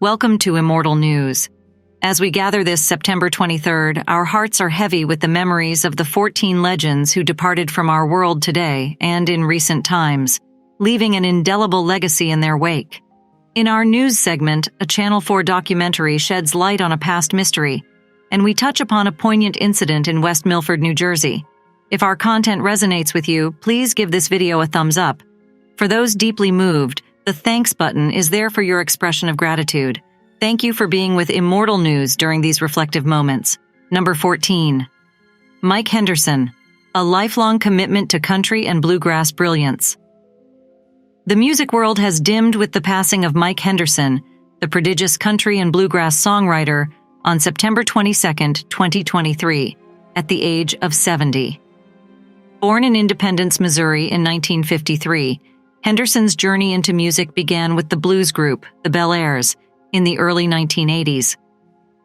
Welcome to Immortal News. As we gather this September 23rd, our hearts are heavy with the memories of the 14 legends who departed from our world today and in recent times, leaving an indelible legacy in their wake. In our news segment, a Channel 4 documentary sheds light on a past mystery, and we touch upon a poignant incident in West Milford, New Jersey. If our content resonates with you, please give this video a thumbs up. For those deeply moved, the thanks button is there for your expression of gratitude. Thank you for being with Immortal News during these reflective moments. Number 14. Mike Henderson, a lifelong commitment to country and bluegrass brilliance. The music world has dimmed with the passing of Mike Henderson, the prodigious country and bluegrass songwriter, on September 22, 2023, at the age of 70. Born in Independence, Missouri in 1953, Henderson's journey into music began with the blues group, the Bel Airs, in the early 1980s.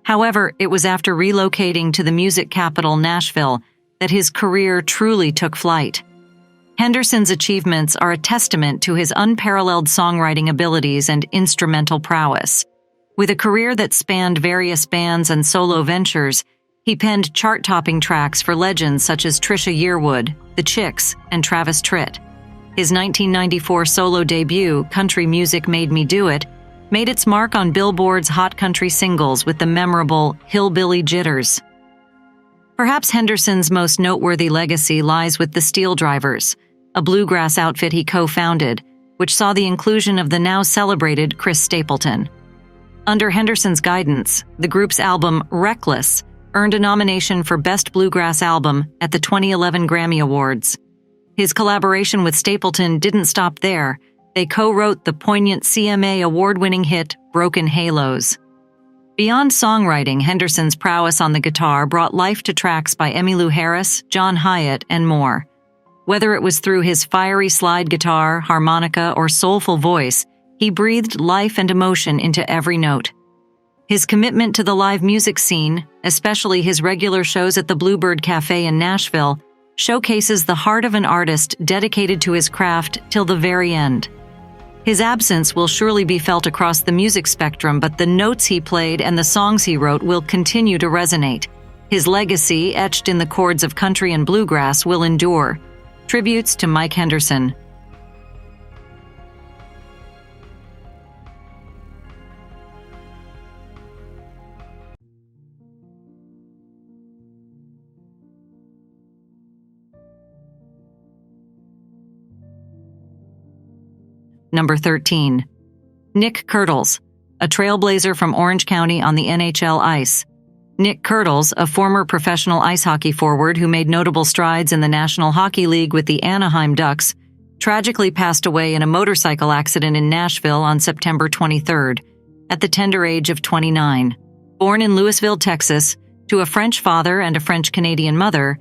However, it was after relocating to the music capital, Nashville, that his career truly took flight. Henderson's achievements are a testament to his unparalleled songwriting abilities and instrumental prowess. With a career that spanned various bands and solo ventures, he penned chart-topping tracks for legends such as Trisha Yearwood, The Chicks, and Travis Tritt. His 1994 solo debut, Country Music Made Me Do It, made its mark on Billboard's Hot Country Singles with the memorable Hillbilly Jitters. Perhaps Henderson's most noteworthy legacy lies with the Steel Drivers, a bluegrass outfit he co-founded, which saw the inclusion of the now celebrated Chris Stapleton. Under Henderson's guidance, the group's album Reckless earned a nomination for Best Bluegrass Album at the 2011 Grammy Awards. His collaboration with Stapleton didn't stop there. They co-wrote the poignant CMA award-winning hit Broken Halos. Beyond songwriting, Henderson's prowess on the guitar brought life to tracks by Emmylou Harris, John Hyatt, and more. Whether it was through his fiery slide guitar, harmonica, or soulful voice, he breathed life and emotion into every note. His commitment to the live music scene, especially his regular shows at the Bluebird Cafe in Nashville, showcases the heart of an artist dedicated to his craft till the very end. His absence will surely be felt across the music spectrum, but the notes he played and the songs he wrote will continue to resonate. His legacy, etched in the chords of country and bluegrass, will endure. Tributes to Mike Henderson. Number 13. Nic Kerdiles, a trailblazer from Orange County on the NHL ice. Nic Kerdiles, a former professional ice hockey forward who made notable strides in the National Hockey League with the Anaheim Ducks, tragically passed away in a motorcycle accident in Nashville on September 23rd, at the tender age of 29. Born in Louisville, Texas, to a French father and a French-Canadian mother,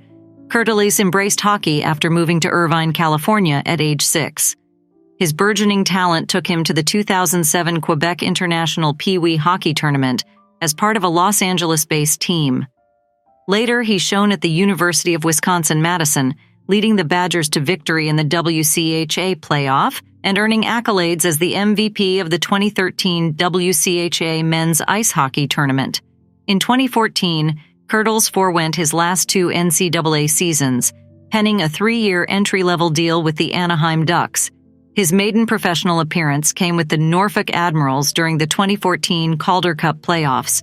Curdiles embraced hockey after moving to Irvine, California at age 6. His burgeoning talent took him to the 2007 Quebec International Pee Wee Hockey Tournament as part of a Los Angeles-based team. Later, he shone at the University of Wisconsin-Madison, leading the Badgers to victory in the WCHA playoff and earning accolades as the MVP of the 2013 WCHA Men's Ice Hockey Tournament. In 2014, Kerdiles forewent his last 2 NCAA seasons, penning a 3-year entry-level deal with the Anaheim Ducks. His maiden professional appearance came with the Norfolk Admirals during the 2014 Calder Cup playoffs.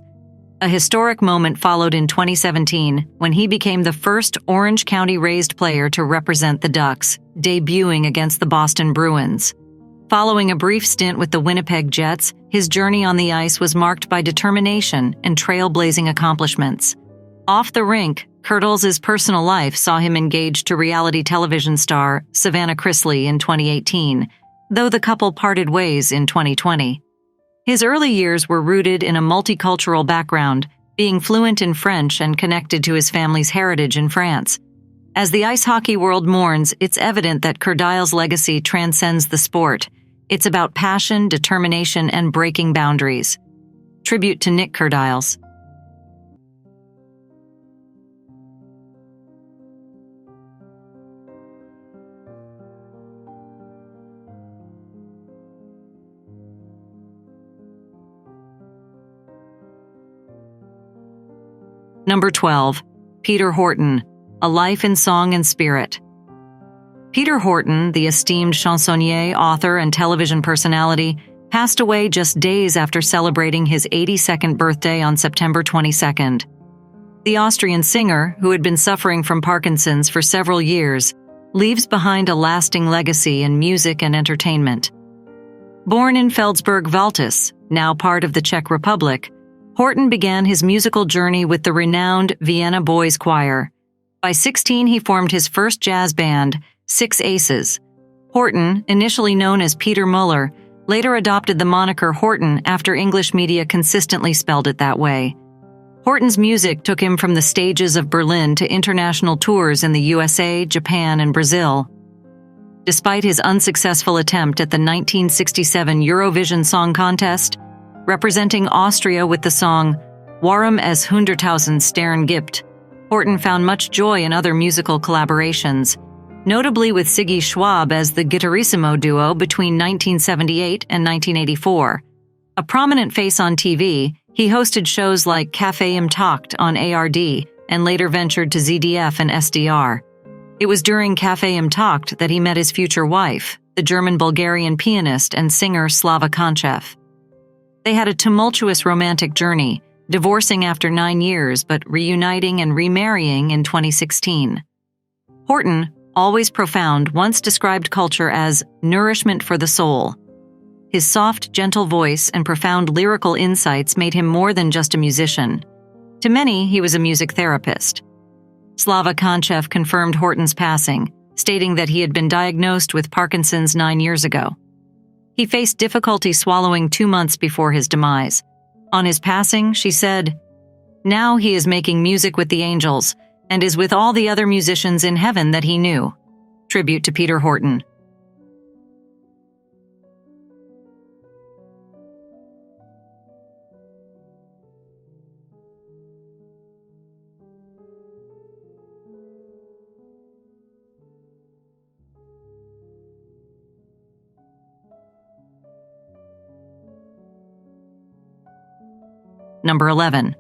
A historic moment followed in 2017 when he became the first Orange County-raised player to represent the Ducks, debuting against the Boston Bruins. Following a brief stint with the Winnipeg Jets, his journey on the ice was marked by determination and trailblazing accomplishments. Off the rink, Kerdiles' personal life saw him engaged to reality television star Savannah Chrisley in 2018, though the couple parted ways in 2020. His early years were rooted in a multicultural background, being fluent in French and connected to his family's heritage in France. As the ice hockey world mourns, it's evident that Kerdiles' legacy transcends the sport. It's about passion, determination, and breaking boundaries. Tribute to Nic Kerdiles. Number 12. Peter Horton, A Life in Song and Spirit. Peter Horton, the esteemed chansonnier, author, and television personality, passed away just days after celebrating his 82nd birthday on September 22nd. The Austrian singer, who had been suffering from Parkinson's for several years, leaves behind a lasting legacy in music and entertainment. Born in Felsberg-Valtis, now part of the Czech Republic, Horton began his musical journey with the renowned Vienna Boys Choir. By 16, he formed his first jazz band, Six Aces. Horton, initially known as Peter Muller, later adopted the moniker Horton after English media consistently spelled it that way. Horton's music took him from the stages of Berlin to international tours in the USA, Japan, and Brazil. Despite his unsuccessful attempt at the 1967 Eurovision Song Contest, representing Austria with the song Warum es 100.000 Sterne gibt, Horton found much joy in other musical collaborations, notably with Siggy Schwab as the Guitarissimo duo between 1978 and 1984. A prominent face on TV, he hosted shows like Café im Takt on ARD and later ventured to ZDF and SDR. It was during Café im Takt that he met his future wife, the German-Bulgarian pianist and singer Slava Konchev. They had a tumultuous romantic journey, divorcing after 9 years but reuniting and remarrying in 2016. Horton, always profound, once described culture as nourishment for the soul. His soft, gentle voice and profound lyrical insights made him more than just a musician. To many, he was a music therapist. Slava Konchev confirmed Horton's passing, stating that he had been diagnosed with Parkinson's 9 years ago. He faced difficulty swallowing 2 months before his demise. On his passing, she said, "Now he is making music with the angels and is with all the other musicians in heaven that he knew." Tribute to Peter Horton. Number 11.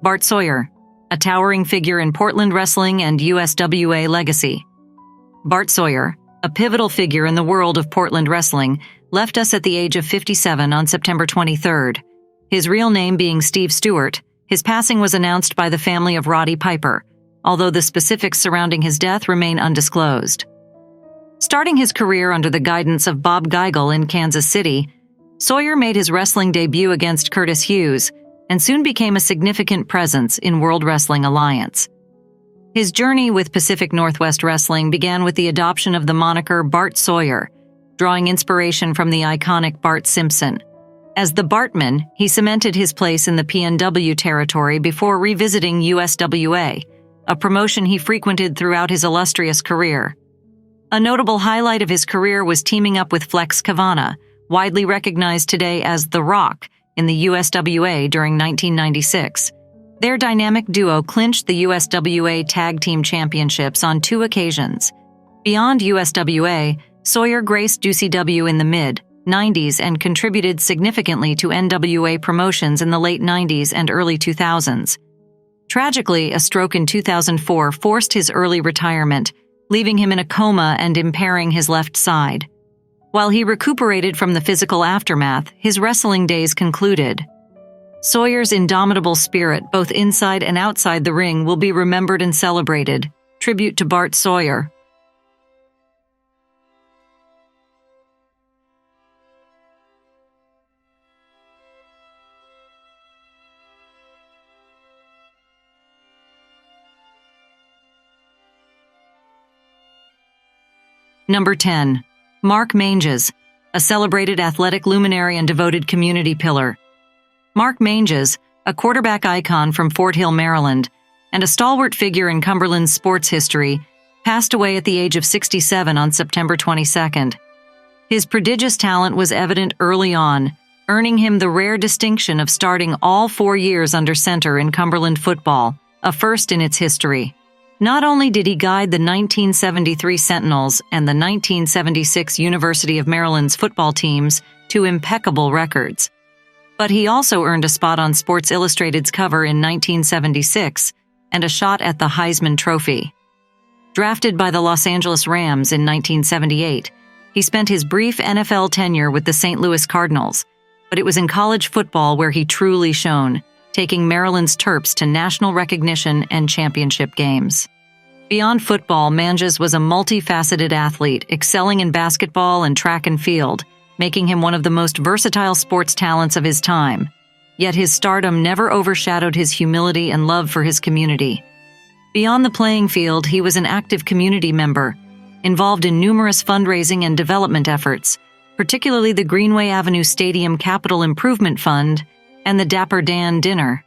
Bart Sawyer, a towering figure in Portland wrestling and USWA legacy. Bart Sawyer, a pivotal figure in the world of Portland wrestling, left us at the age of 57 on September 23rd. His real name being Steve Stewart, his passing was announced by the family of Roddy Piper, although the specifics surrounding his death remain undisclosed. Starting his career under the guidance of Bob Geigel in Kansas City, Sawyer made his wrestling debut against Curtis Hughes and soon became a significant presence in World Wrestling Alliance. His journey with Pacific Northwest Wrestling began with the adoption of the moniker Bart Sawyer, drawing inspiration from the iconic Bart Simpson. As the Bartman, he cemented his place in the PNW territory before revisiting USWA, a promotion he frequented throughout his illustrious career. A notable highlight of his career was teaming up with Flex Kavana, widely recognized today as The Rock, in the USWA during 1996. Their dynamic duo clinched the USWA Tag Team Championships on 2 occasions. Beyond USWA, Sawyer graced WCW in the mid-90s and contributed significantly to NWA promotions in the late 90s and early 2000s. Tragically, a stroke in 2004 forced his early retirement, leaving him in a coma and impairing his left side. While he recuperated from the physical aftermath, his wrestling days concluded. Sawyer's indomitable spirit, both inside and outside the ring, will be remembered and celebrated. Tribute to Bart Sawyer. Number 10. Mark Manges, a celebrated athletic luminary and devoted community pillar. Mark Manges, a quarterback icon from Fort Hill, Maryland, and a stalwart figure in Cumberland's sports history, passed away at the age of 67 on September 22nd. His prodigious talent was evident early on, earning him the rare distinction of starting all 4 years under center in Cumberland football, a first in its history. Not only did he guide the 1973 Sentinels and the 1976 University of Maryland's football teams to impeccable records, But he also earned a spot on Sports Illustrated's cover in 1976 and a shot at the Heisman Trophy. Drafted by the Los Angeles Rams in 1978, he spent his brief NFL tenure with the St. Louis Cardinals, but it was in college football where he truly shone, taking Maryland's Terps to national recognition and championship games. Beyond football, Manges was a multifaceted athlete, excelling in basketball and track and field, making him one of the most versatile sports talents of his time. Yet his stardom never overshadowed his humility and love for his community. Beyond the playing field, he was an active community member, involved in numerous fundraising and development efforts, particularly the Greenway Avenue Stadium Capital Improvement Fund and the Dapper Dan Dinner.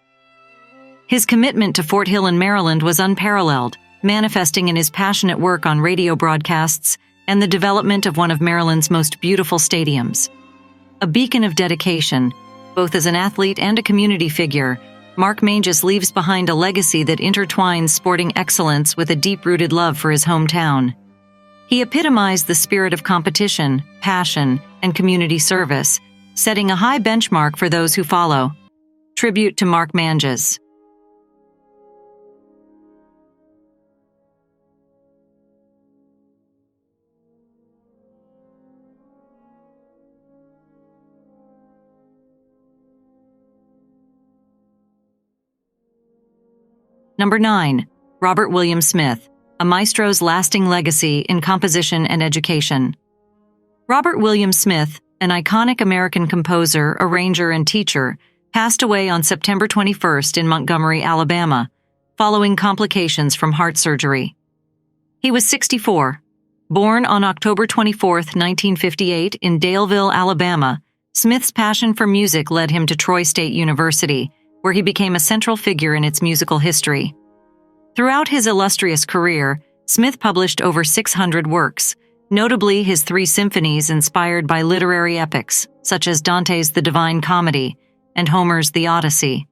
His commitment to Fort Hill in Maryland was unparalleled, manifesting in his passionate work on radio broadcasts and the development of one of Maryland's most beautiful stadiums. A beacon of dedication, both as an athlete and a community figure, Mark Manges leaves behind a legacy that intertwines sporting excellence with a deep-rooted love for his hometown. He epitomized the spirit of competition, passion, and community service, setting a high benchmark for those who follow. Tribute to Mark Manges. Number 9. Robert William Smith, a maestro's lasting legacy in composition and education. Robert William Smith, an iconic American composer, arranger, and teacher, passed away on September 21st in Montgomery, Alabama, following complications from heart surgery. He was 64. Born on October 24, 1958, in Daleville, Alabama, Smith's passion for music led him to Troy State University, where he became a central figure in its musical history. Throughout his illustrious career, Smith published over 600 works, notably his 3 symphonies inspired by literary epics, such as Dante's The Divine Comedy and Homer's The Odyssey.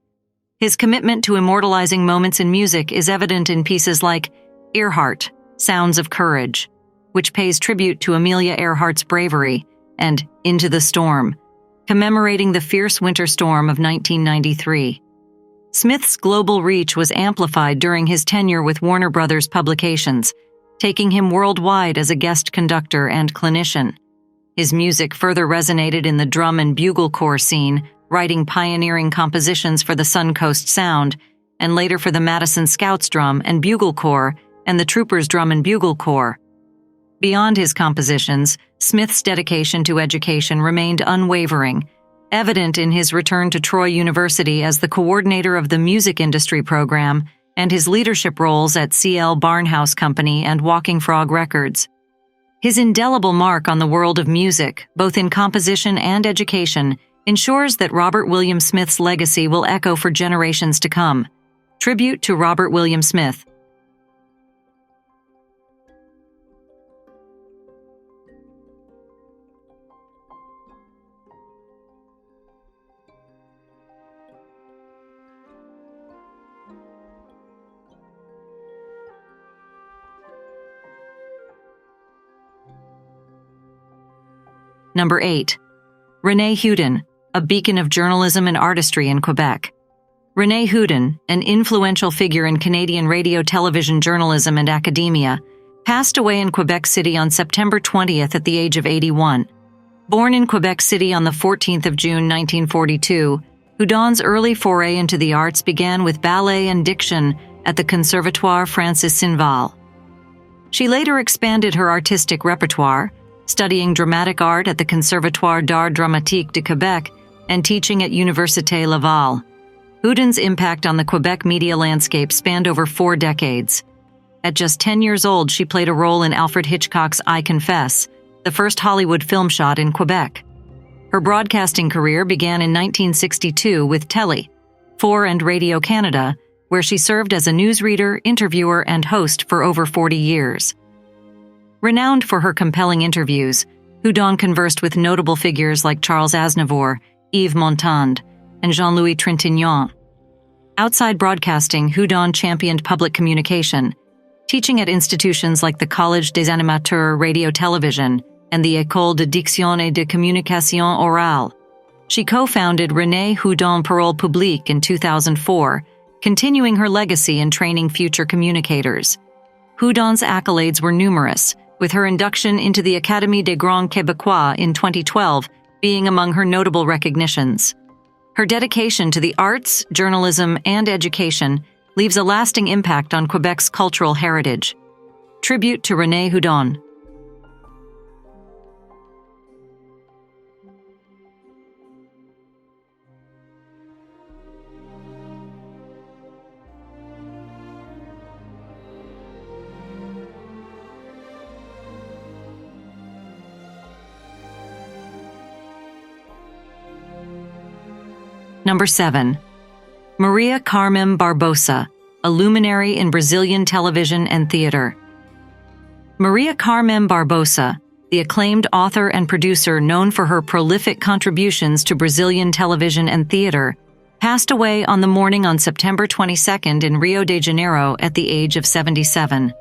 His commitment to immortalizing moments in music is evident in pieces like Earhart, Sounds of Courage, which pays tribute to Amelia Earhart's bravery, and Into the Storm, commemorating the fierce winter storm of 1993. Smith's global reach was amplified during his tenure with Warner Brothers Publications, taking him worldwide as a guest conductor and clinician. His music further resonated in the drum and bugle corps scene, writing pioneering compositions for the Suncoast Sound, and later for the Madison Scouts Drum and Bugle Corps and the Troopers Drum and Bugle Corps. Beyond his compositions, Smith's dedication to education remained unwavering, evident in his return to Troy University as the coordinator of the music industry program and his leadership roles at C.L. Barnhouse Company and Walking Frog Records. His indelible mark on the world of music, both in composition and education, ensures that Robert William Smith's legacy will echo for generations to come. Tribute to Robert William Smith. Number 8. Renee Hudon, a beacon of journalism and artistry in Quebec. Renee Hudon, an influential figure in Canadian radio, television, journalism, and academia, passed away in Quebec City on September 20th at the age of 81. Born in Quebec City on the 14th of June 1942, Hudon's early foray into the arts began with ballet and diction at the Conservatoire Francis Sinval. She later expanded her artistic repertoire, studying dramatic art at the Conservatoire d'Art Dramatique de Quebec and teaching at Université Laval. Hudon's impact on the Quebec media landscape spanned over 4 decades. At just 10 years old, she played a role in Alfred Hitchcock's I Confess, the first Hollywood film shot in Quebec. Her broadcasting career began in 1962 with Telly, 4 and Radio Canada, where she served as a newsreader, interviewer, and host for over 40 years. Renowned for her compelling interviews, Hudon conversed with notable figures like Charles Aznavour, Yves Montand, and Jean-Louis Trintignant. Outside broadcasting, Hudon championed public communication, teaching at institutions like the Collège des Animateurs Radio Television and the École de Diction et de Communication Orale. She co-founded Renée Hudon Parole Publique in 2004, continuing her legacy in training future communicators. Hudon's accolades were numerous, with her induction into the Académie des Grands Québécois in 2012 being among her notable recognitions. Her dedication to the arts, journalism, and education leaves a lasting impact on Quebec's cultural heritage. Tribute to Renée Hudon. Number 7. Maria Carmen Barbosa, a luminary in Brazilian television and theater. Maria Carmen Barbosa, the acclaimed author and producer known for her prolific contributions to Brazilian television and theater, passed away on the morning on September 22nd in Rio de Janeiro at the age of 77.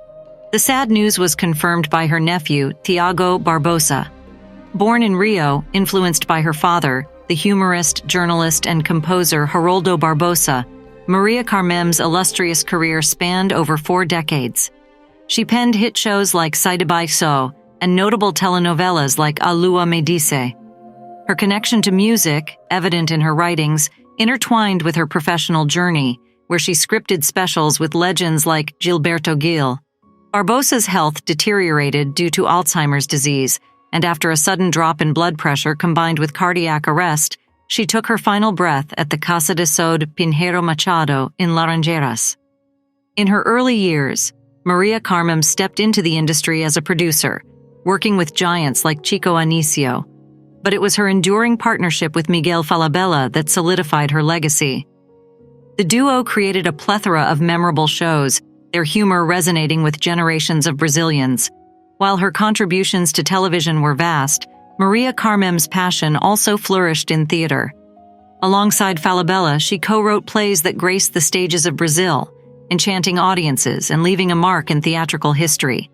The sad news was confirmed by her nephew, Tiago Barbosa. Born in Rio, influenced by her father, the humorist, journalist, and composer Geraldo Barbosa, Maria Carmen's illustrious career spanned over 4 decades. She penned hit shows like Sai de Baixo and notable telenovelas like A Lua Me Dice. Her connection to music, evident in her writings, intertwined with her professional journey, where she scripted specials with legends like Gilberto Gil. Barbosa's health deteriorated due to Alzheimer's disease, and after a sudden drop in blood pressure combined with cardiac arrest, she took her final breath at the Casa de Saúde Pinheiro Machado in Laranjeiras. In her early years, Maria Carmen stepped into the industry as a producer, working with giants like Chico Anísio, but it was her enduring partnership with Miguel Falabella that solidified her legacy. The duo created a plethora of memorable shows, their humor resonating with generations of Brazilians. While her contributions to television were vast, Maria Carmen's passion also flourished in theater. Alongside Falabella, she co-wrote plays that graced the stages of Brazil, enchanting audiences and leaving a mark in theatrical history.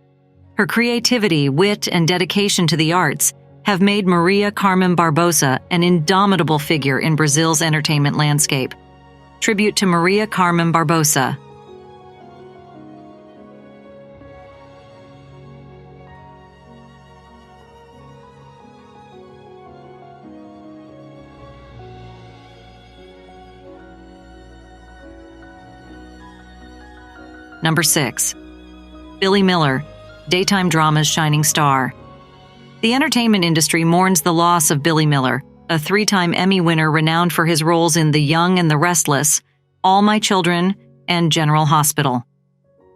Her creativity, wit, and dedication to the arts have made Maria Carmen Barbosa an indomitable figure in Brazil's entertainment landscape. Tribute to Maria Carmen Barbosa. Number 6. Billy Miller, daytime drama's shining star. The entertainment industry mourns the loss of Billy Miller, a 3-time Emmy winner renowned for his roles in The Young and the Restless, All My Children, and General Hospital.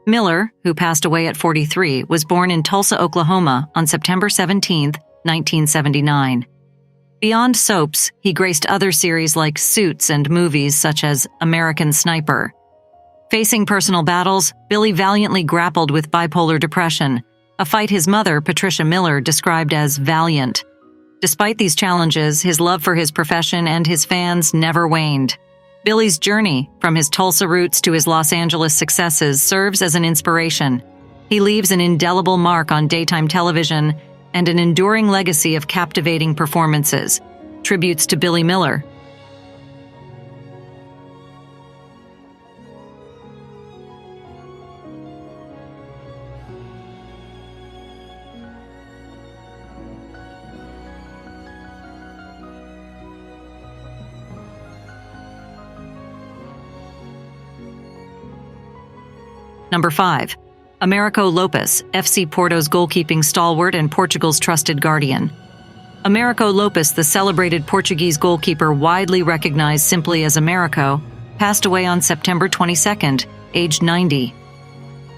Miller, who passed away at 43, was born in Tulsa, Oklahoma on September 17, 1979. Beyond soaps, he graced other series like Suits and movies such as American Sniper. Facing personal battles, Billy valiantly grappled with bipolar depression, a fight his mother, Patricia Miller, described as valiant. Despite these challenges, his love for his profession and his fans never waned. Billy's journey, from his Tulsa roots to his Los Angeles successes, serves as an inspiration. He leaves an indelible mark on daytime television and an enduring legacy of captivating performances. Tributes to Billy Miller. Number 5. Americo Lopez, FC Porto's goalkeeping stalwart and Portugal's trusted guardian. Americo Lopez, the celebrated Portuguese goalkeeper widely recognized simply as Americo, passed away on September 22nd, aged 90.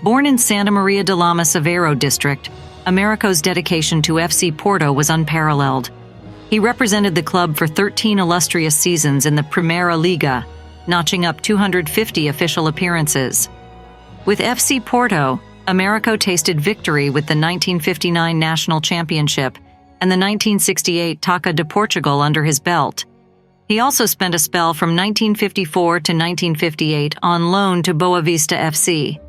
Born in Santa Maria de Lama Severo district, Americo's dedication to FC Porto was unparalleled. He represented the club for 13 illustrious seasons in the Primeira Liga, notching up 250 official appearances. With FC Porto, Americo tasted victory with the 1959 National Championship and the 1968 Taça de Portugal under his belt. He also spent a spell from 1954 to 1958 on loan to Boa Vista FC.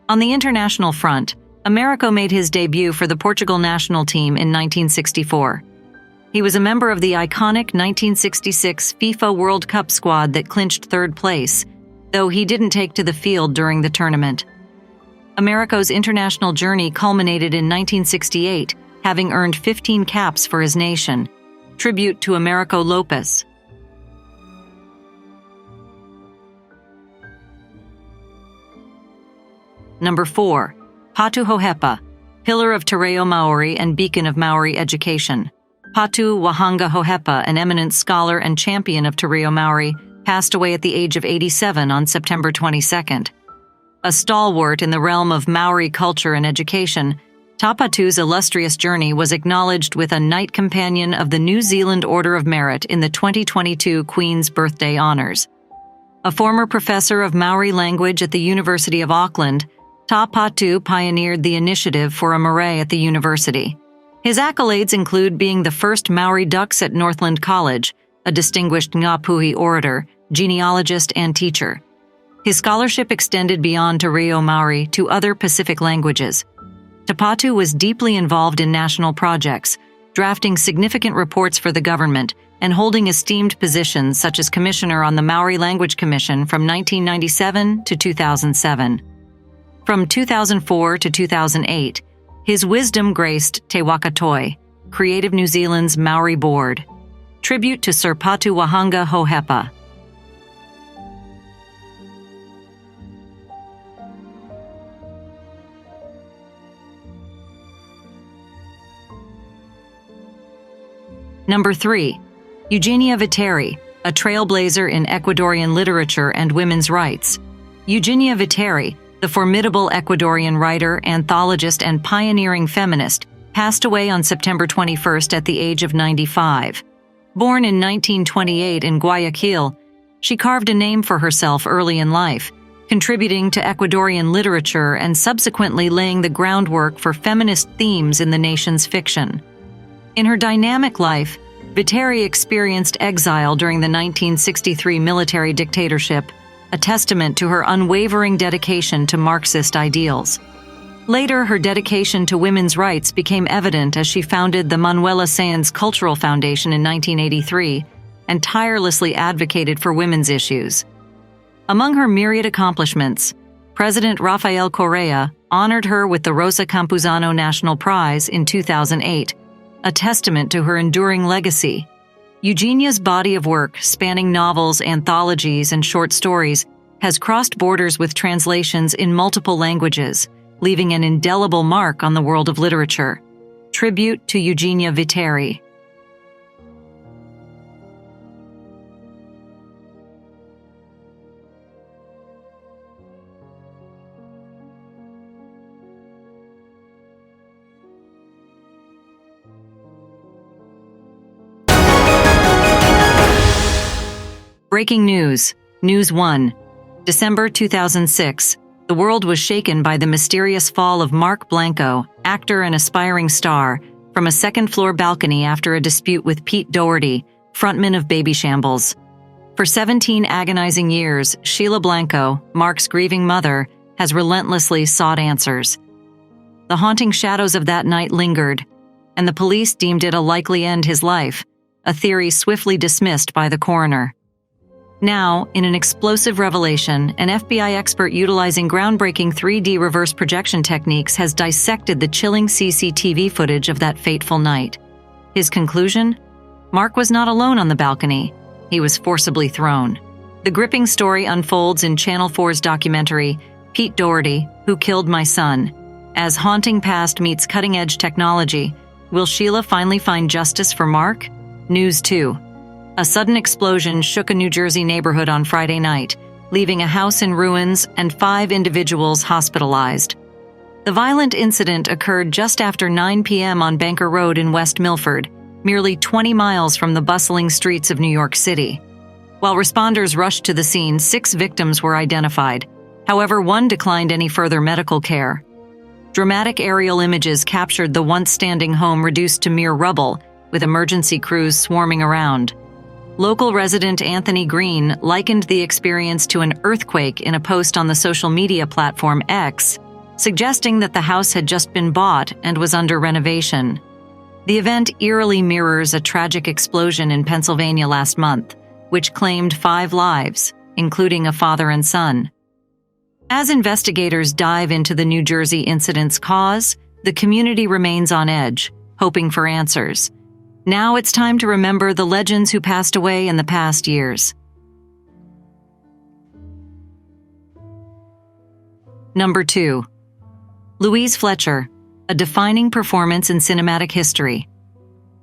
On the international front, Americo made his debut for the Portugal national team in 1964. He was a member of the iconic 1966 FIFA World Cup squad that clinched third place, though he didn't take to the field during the tournament. Americo's international journey culminated in 1968, having earned 15 caps for his nation. Tribute to Americo Lopez. Number 4. Patu Hohepa, pillar of Tereo Māori and beacon of Māori education. Patu Wahanga Hohepa, an eminent scholar and champion of Tereo Māori, passed away at the age of 87 on September 22nd. A stalwart in the realm of Māori culture and education, Patu's illustrious journey was acknowledged with a Knight Companion of the New Zealand Order of Merit in the 2022 Queen's Birthday Honours. A former professor of Māori language at the University of Auckland, Patu pioneered the initiative for a marae at the university. His accolades include being the first Māori Dux at Northland College, a distinguished Ngāpuhi orator, genealogist, and teacher. His scholarship extended beyond Tereo Māori to other Pacific languages. Patu was deeply involved in national projects, drafting significant reports for the government and holding esteemed positions such as Commissioner on the Māori Language Commission from 1997 to 2007. From 2004 to 2008, his wisdom graced Te Wakatoi, Creative New Zealand's Māori Board. Tribute to Sir Patu Wahanga Hohepa. Number 3. Eugenia Viteri, a trailblazer in Ecuadorian literature and women's rights. Eugenia Viteri, the formidable Ecuadorian writer, anthologist, and pioneering feminist, passed away on September 21st at the age of 95. Born in 1928 in Guayaquil, she carved a name for herself early in life, contributing to Ecuadorian literature and subsequently laying the groundwork for feminist themes in the nation's fiction. In her dynamic life, Viteri experienced exile during the 1963 military dictatorship, a testament to her unwavering dedication to Marxist ideals. Later, her dedication to women's rights became evident as she founded the Manuela Sáenz Cultural Foundation in 1983 and tirelessly advocated for women's issues. Among her myriad accomplishments, President Rafael Correa honored her with the Rosa Campuzano National Prize in 2008, a testament to her enduring legacy. Eugenia's body of work, spanning novels, anthologies, and short stories, has crossed borders with translations in multiple languages, leaving an indelible mark on the world of literature. Tribute to Eugenia Viteri. Breaking news. News 1. December 2006. The world was shaken by the mysterious fall of Mark Blanco, actor and aspiring star, from a second-floor balcony after a dispute with Pete Doherty, frontman of Baby Shambles. For 17 agonizing years, Sheila Blanco, Mark's grieving mother, has relentlessly sought answers. The haunting shadows of that night lingered, and the police deemed it a likely end his life, a theory swiftly dismissed by the coroner. Now, in an explosive revelation, an FBI expert utilizing groundbreaking 3D reverse projection techniques has dissected the chilling CCTV footage of that fateful night. His conclusion? Mark was not alone on the balcony. He was forcibly thrown. The gripping story unfolds in Channel 4's documentary, Pete Doherty, Who Killed My Son? As haunting past meets cutting-edge technology, will Sheila finally find justice for Mark? News 2. A sudden explosion shook a New Jersey neighborhood on Friday night, leaving a house in ruins and 5 individuals hospitalized. The violent incident occurred just after 9 p.m. on Banker Road in West Milford, merely 20 miles from the bustling streets of New York City. While responders rushed to the scene, 6 victims were identified. However, 1 declined any further medical care. Dramatic aerial images captured the once-standing home reduced to mere rubble, with emergency crews swarming around. Local resident Anthony Green likened the experience to an earthquake in a post on the social media platform X, suggesting that the house had just been bought and was under renovation. The event eerily mirrors a tragic explosion in Pennsylvania last month, which claimed 5 lives, including a father and son. As investigators dive into the New Jersey incident's cause, the community remains on edge, hoping for answers. Now it's time to remember the legends who passed away in the past years. Number 2. Louise Fletcher, a defining performance in cinematic history.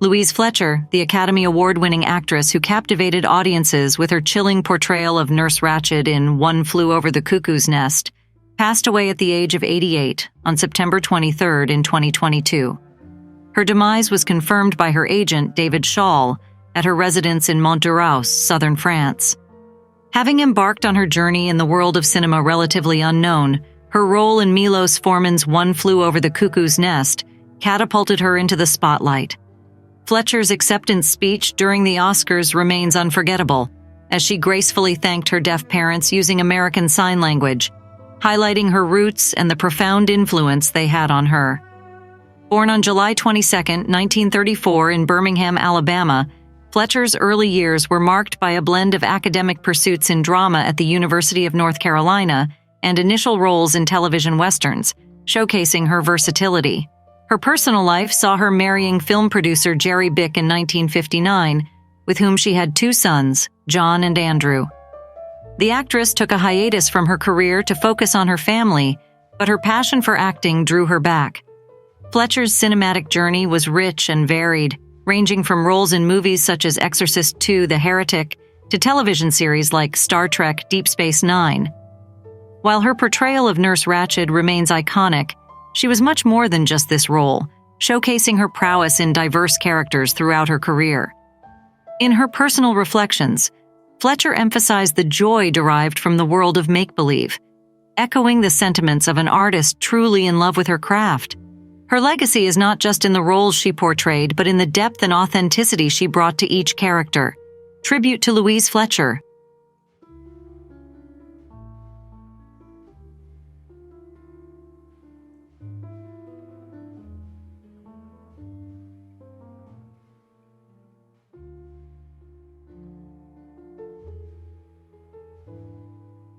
Louise Fletcher, the Academy Award-winning actress who captivated audiences with her chilling portrayal of Nurse Ratched in One Flew Over the Cuckoo's Nest, passed away at the age of 88 on September 23 in 2022. Her demise was confirmed by her agent, David Schall, at her residence in Montduraus, southern France. Having embarked on her journey in the world of cinema relatively unknown, her role in Milos Forman's One Flew Over the Cuckoo's Nest catapulted her into the spotlight. Fletcher's acceptance speech during the Oscars remains unforgettable, as she gracefully thanked her deaf parents using American Sign Language, highlighting her roots and the profound influence they had on her. Born on July 22, 1934 in Birmingham, Alabama, Fletcher's early years were marked by a blend of academic pursuits in drama at the University of North Carolina and initial roles in television westerns, showcasing her versatility. Her personal life saw her marrying film producer Jerry Bick in 1959, with whom she had 2 sons, John and Andrew. The actress took a hiatus from her career to focus on her family, but her passion for acting drew her back. Fletcher's cinematic journey was rich and varied, ranging from roles in movies such as Exorcist II: The Heretic to television series like Star Trek: Deep Space Nine. While her portrayal of Nurse Ratched remains iconic, she was much more than just this role, showcasing her prowess in diverse characters throughout her career. In her personal reflections, Fletcher emphasized the joy derived from the world of make-believe, echoing the sentiments of an artist truly in love with her craft. Her legacy is not just in the roles she portrayed, but in the depth and authenticity she brought to each character. Tribute to Louise Fletcher.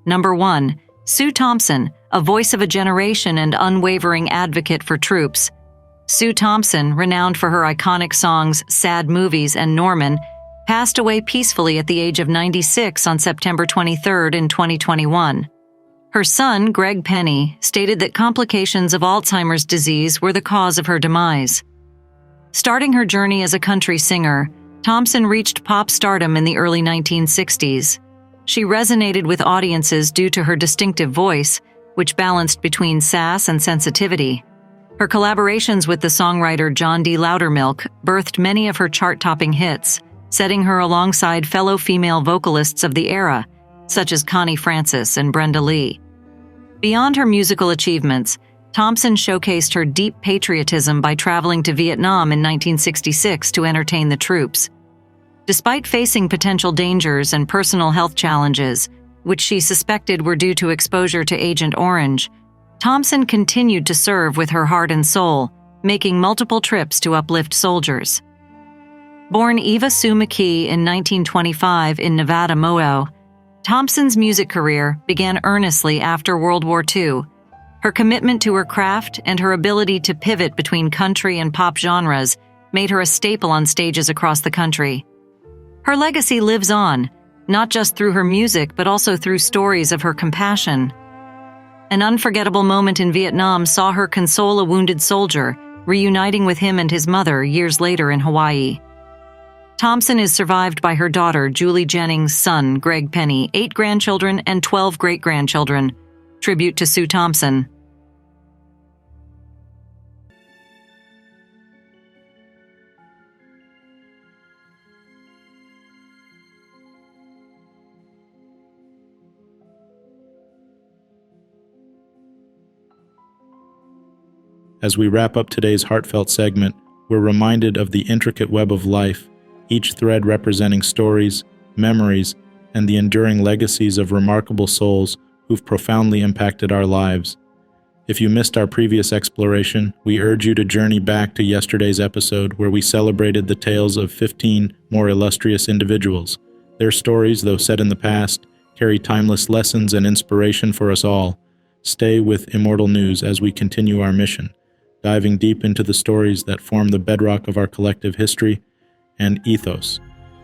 Number 1. Sue Thompson, a voice of a generation and unwavering advocate for troops. Sue Thompson, renowned for her iconic songs Sad Movies and Norman, passed away peacefully at the age of 96 on September 23 in 2021. Her son, Greg Penny, stated that complications of Alzheimer's disease were the cause of her demise. Starting her journey as a country singer, Thompson reached pop stardom in the early 1960s. She resonated with audiences due to her distinctive voice, which balanced between sass and sensitivity. Her collaborations with the songwriter John D. Loudermilk birthed many of her chart-topping hits, setting her alongside fellow female vocalists of the era, such as Connie Francis and Brenda Lee. Beyond her musical achievements, Thompson showcased her deep patriotism by traveling to Vietnam in 1966 to entertain the troops. Despite facing potential dangers and personal health challenges, which she suspected were due to exposure to Agent Orange, Thompson continued to serve with her heart and soul, making multiple trips to uplift soldiers. Born Eva Sue McKee in 1925 in Nevada, Moao, Thompson's music career began earnestly after World War II. Her commitment to her craft and her ability to pivot between country and pop genres made her a staple on stages across the country. Her legacy lives on, not just through her music but also through stories of her compassion. An unforgettable moment in Vietnam saw her console a wounded soldier, reuniting with him and his mother years later in Hawaii. Thompson is survived by her daughter, Julie Jennings' son, Greg Penny, 8 grandchildren, and 12 great-grandchildren. Tribute to Sue Thompson. As we wrap up today's heartfelt segment, we're reminded of the intricate web of life, each thread representing stories, memories, and the enduring legacies of remarkable souls who've profoundly impacted our lives. If you missed our previous exploration, we urge you to journey back to yesterday's episode where we celebrated the tales of 15 more illustrious individuals. Their stories, though set in the past, carry timeless lessons and inspiration for us all. Stay with Immortal News as we continue our mission, diving deep into the stories that form the bedrock of our collective history and ethos.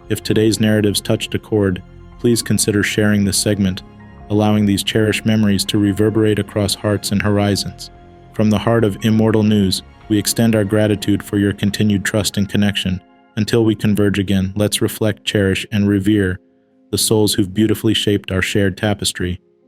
If today's narratives touched a chord, please consider sharing this segment, allowing these cherished memories to reverberate across hearts and horizons. From the heart of Immortal News, we extend our gratitude for your continued trust and connection. Until we converge again, let's reflect, cherish, and revere the souls who've beautifully shaped our shared tapestry.